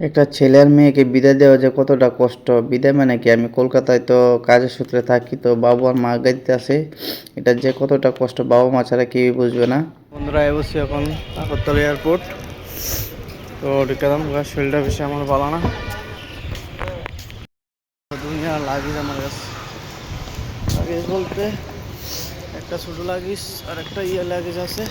একটা ছেলে আর মেয়েকে বিদায় দেওয়া যে কতটা কষ্ট। বিদায় মানে কি, আমি কলকাতায় তো কাজের সূত্রে থাকি, তো বাবু আর মা গাড়িতে আছে। এটা যে কতটা কষ্ট বাবা মা ছাড়া কেউই বুঝবে না। বন্ধুরা বসছি এখন আগরতলা এয়ারপোর্ট। তো ঢুকালাম, শরীরটা বেশি আমার ভালো না। দুনিয়া লাগেজ আমার কাছে, লাগেজ বলতে একটা ছোটো লাগেজ আর একটা লাগেজ আছে।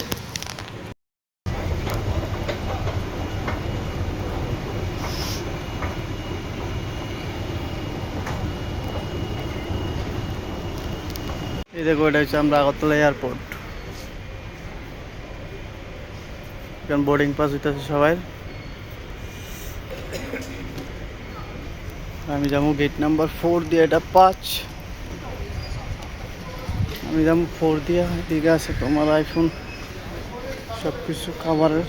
এই দেখো, এটা হচ্ছে আমরা আগরতলা এয়ারপোর্ট। এখন বোর্ডিং পাস হইতেছে সবাই। আমি যাবো গেট নাম্বার 4 দিয়ে, এটা 5। আমি যাবো 4 দিয়ে। এদিকে আছে তোমার আইফোন, সব কিছু খাবারের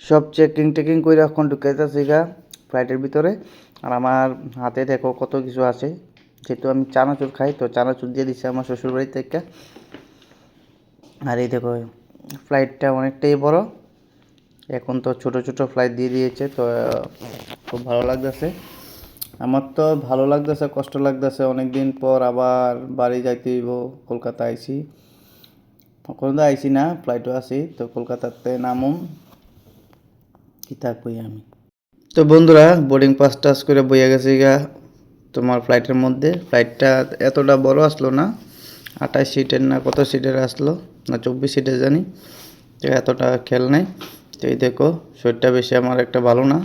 সব চেকিং টেকিং করে এখন ঢুকাইতেছি গা ফ্লাইটের ভিতরে। আর আমার হাতে দেখো কত কিছু আছে, যেহেতু আমি চানাচুর খাই, তো চানাচুর দিয়ে দিচ্ছে আমার শ্বশুরবাড়ি থেকে। আর এই দেখো, ফ্লাইটটা অনেকটাই বড়। এখন তো ছোট ছোট ফ্লাইট দিয়ে দিয়েছে, তো খুব ভালো লাগতেছে। আমার তো ভালো লাগতেছে, কষ্ট লাগতেছে, অনেক দিন পর আবার বাড়ি যাইতে হইব। কলকাতা আইছি, কোনো তো আইছি না, ফ্লাইটও আছি, তো কলকাতাতে নামুম কি থাকবই আমি। তো বন্ধুরা, বোর্ডিং পাস টাস করে বইয়া গেছি গা তোমার ফ্লাইটের মধ্যে। ফ্লাইটটা এতটা বড় আসলো না, 28 সিটের না কত সিটের আসলো, না 24 সিটের জানি। তো এতটা খেল নাই। তো এই দেখো, শরীরটা বেশি আমার একটা ভালো না,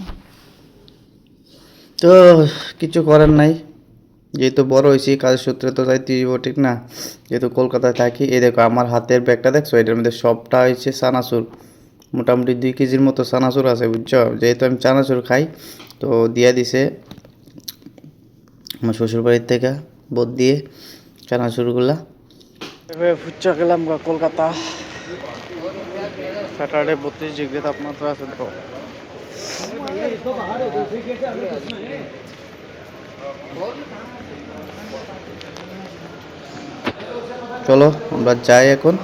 তো কিছু করার নাই। যেহেতু বড় হয়েছি, কাজের সূত্রে তো যাইতে হইব, ঠিক না? যেহেতু কলকাতায় থাকি। এই দেখো আমার হাতের ব্যাগটা দেখছো, এটার মধ্যে সবটা হয়েছে চানাচুর। মোটামুটি 2 কেজির মতো চানাচুর আছে, বুঝছো? যেহেতু আমি চানাচুর খাই, তো দিয়া দিছে আমার শ্বশুরবাড়ির থেকে বোধ দিয়ে চানাচুরগুলা। এভাবে ফুচা গেলাম কলকাতা। স্যাটারডে 32 ডিগ্রি তাপমাত্রা আছে তো। চলো আমরা যাই এখন।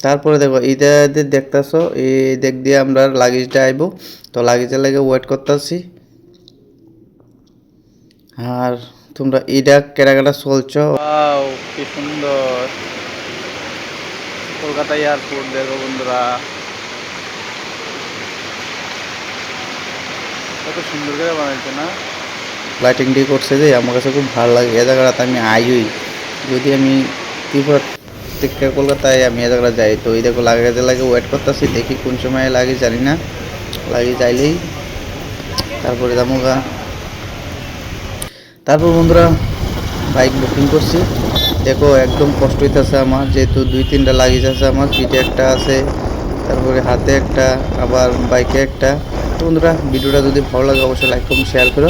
তারপরে দেখো এইটা দেখতেছো, এই দিক দিয়ে আমরা লাগেজটা আইব, তো লাগেজের লাগে ওয়েট করতেছি। আর তোমরা এইটা কেনাকাটা চলছো, ওয়াও কি সুন্দর কলকাতা এয়ারপোর্ট। দেখো বন্ধুরা, কত সুন্দর করে বানাইছে না? লাইটিং দিয়ে করছে যে, আমার কাছে খুব ভালো লাগে। এ জায়গাটাতে আমি আইই, যদি আমি ত্রিপুরা থেকে কলকাতায় আমি এ জায়গাটা যাই, তো এই দেখো লাগেজে লাগে ওয়েট করতেছি, দেখি কোন সময় লাগে জানি না, লাগে যাইলেই তারপরে যাবো গা। তারপর বন্ধুরা বাইক বুকিং করছি। দেখো একদম কষ্ট হইতেছে আমার, যেহেতু 2-3টা লাগেজ আছে, আমার পিঠে একটা আছে, তারপরে হাতে একটা, আবার বাইকে একটা। তো বন্ধুরা, ভিডিওটা যদি ভালো লাগে অবশ্যই লাইক কমেন্ট শেয়ার করো।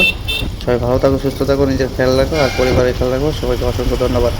সবাই ভালো থাকো, সুস্থ থাকো, নিজের খেয়াল রাখো আর পরিবারের খেয়াল রাখো। সবাইকে অসংখ্য ধন্যবাদ।